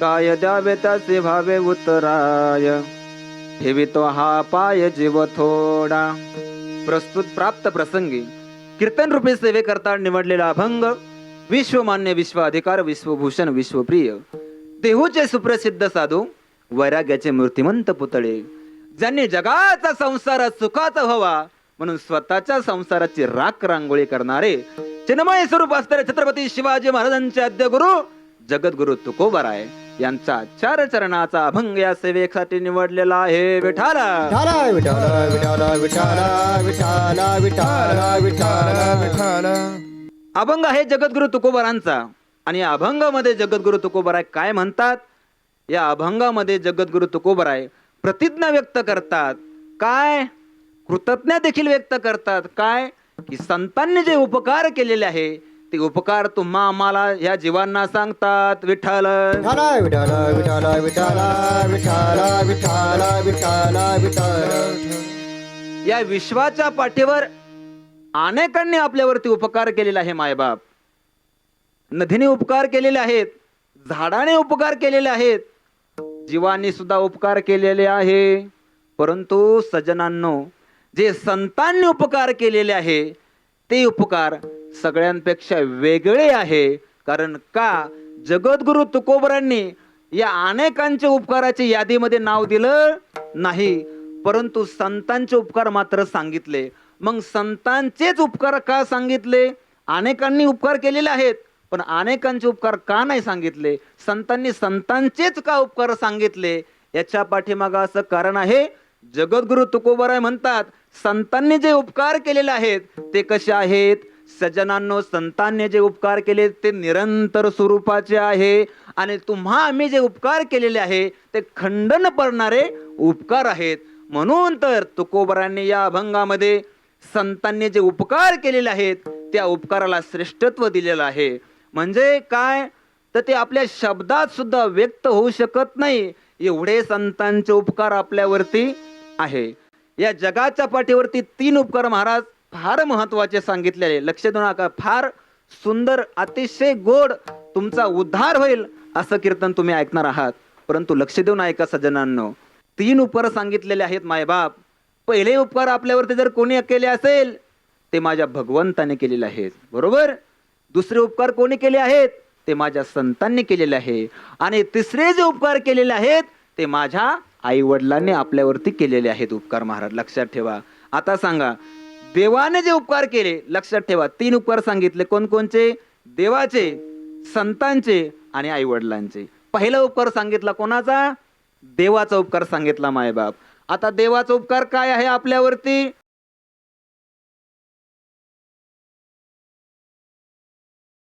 काय द्यावे त्याचे भावे उत्तराय ठेवितो हा पाय जीव थोडा. प्रस्तुत प्राप्त प्रसंगी कीर्तन रूपी सेवेकरता निवडलेला अभंग विश्वमान्य विश्वाधिकार विश्वभूषण विश्वप्रिय देहूचे सुप्रसिद्ध साधू वैराग्याचे मूर्तिमंत पुतळे ज्यांनी जगाचा संसार सुखाचा व्हावा म्हणून स्वतःच्या संसाराची राख रांगोळी करणारे चिन्मय स्वरूप असणारे छत्रपती शिवाजी महाराजांचे आद्य गुरु जगद्गुरु तुकोबाराय यांचा चार चरणाचा अभंग या सेवेसाठी निवडलेला आहे. विठाला विठाला विठाला विठाला विठाला विठाला विठाला विठाल अभंग आहे जगद्गुरु तुकोबारांचा. आणि या अभंगामध्ये जगद्गुरु तुकोबाराय काय म्हणतात? या अभंगामध्ये जगद्गुरु तुकोबाराय प्रतिज्ञा व्यक्त करतात. काय? कृतज्ञता देखील व्यक्त करतात. काय? की संतांनी जे उपकार केलेले आहे ते उपकार तुम्हा आम्हाला या जीवांना सांगतात. विठ्ठल विठाला विठाला विठाला विठाला विठाला विठाला विठाला विठाला. या विश्वाच्या पाठीवर अनेकांनी आपल्यावरती उपकार केलेला आहे. मायबाप नदीने उपकार केलेले आहेत, झाडाने उपकार केलेले आहेत, जीवांनी सुद्धा उपकार केलेले आहे. परंतु सज्जनांनो जे संतांनी उपकार केलेले आहे ते उपकार सगळ्यांपेक्षा वेगळे आहे. कारण का? जगद्गुरु तुकोबारांनी या अनेकांच्या उपकाराच्या यादीमध्ये नाव दिलं नाही, परंतु संतांचे उपकार मात्र सांगितले. मग संतांचेच उपकार का सांगितले? अनेकांनी उपकार केलेले आहेत पण अनेकांचे उपकार का नाही सांगितले? संतांनी संतांचेच का उपकार सांगितले? याच्या पाठीमागं असं कारण आहे. जगद्गुरु तुकोबाराय म्हणतात संतांनी जे उपकार केलेले आहेत ते कसे आहेत? सज्जनांनो संतांनी जे उपकार केले ते निरंतर स्वरूपाचे आहे आणि तुम्हा आम्ही जे उपकार केलेले आहे ते खंडन पडणारे उपकार आहेत. म्हणून तर तुकोबारांनी या अभंगामध्ये संतांनी जे उपकार केलेले आहेत त्या उपकाराला श्रेष्ठत्व दिलेलं आहे. म्हणजे काय? तर ते आपल्या शब्दात सुद्धा व्यक्त होऊ शकत नाही एवढे संतांचे उपकार आपल्यावरती आहे. या जगाच्या पाठीवरती 3 उपकार महाराज फार महत्वाचे सांगितलेले. लक्ष देऊ नका. फार सुंदर अतिशय गोड तुमचा उद्धार होईल असं कीर्तन तुम्ही ऐकणार आहात. परंतु लक्ष देऊन ऐका सज्जनांनो. 3 उपकार सांगितलेले आहेत मायबाप. पहिले उपकार आपल्यावरती जर कोणी केले असेल ते माझ्या भगवंताने केलेले आहेत. बरोबर. दुसरे उपकार कोणी केले आहेत? ते माझ्या संतांनी केलेले आहे. आणि तिसरे जे उपकार केलेले आहेत ते माझ्या आई वडिलांनी आपल्यावरती केलेले आहेत उपकार. महाराज लक्षात ठेवा. आता सांगा देवाने जे उपकार केले लक्षात ठेवा. 3 उपकार सांगितले. कोणकोणचे? देवाचे, संतांचे आणि आई वडिलांचे. पहिला उपकार सांगितला कोणाचा? देवाचा उपकार सांगितला मायबाप. आता देवाचा उपकार काय आहे आपल्यावरती?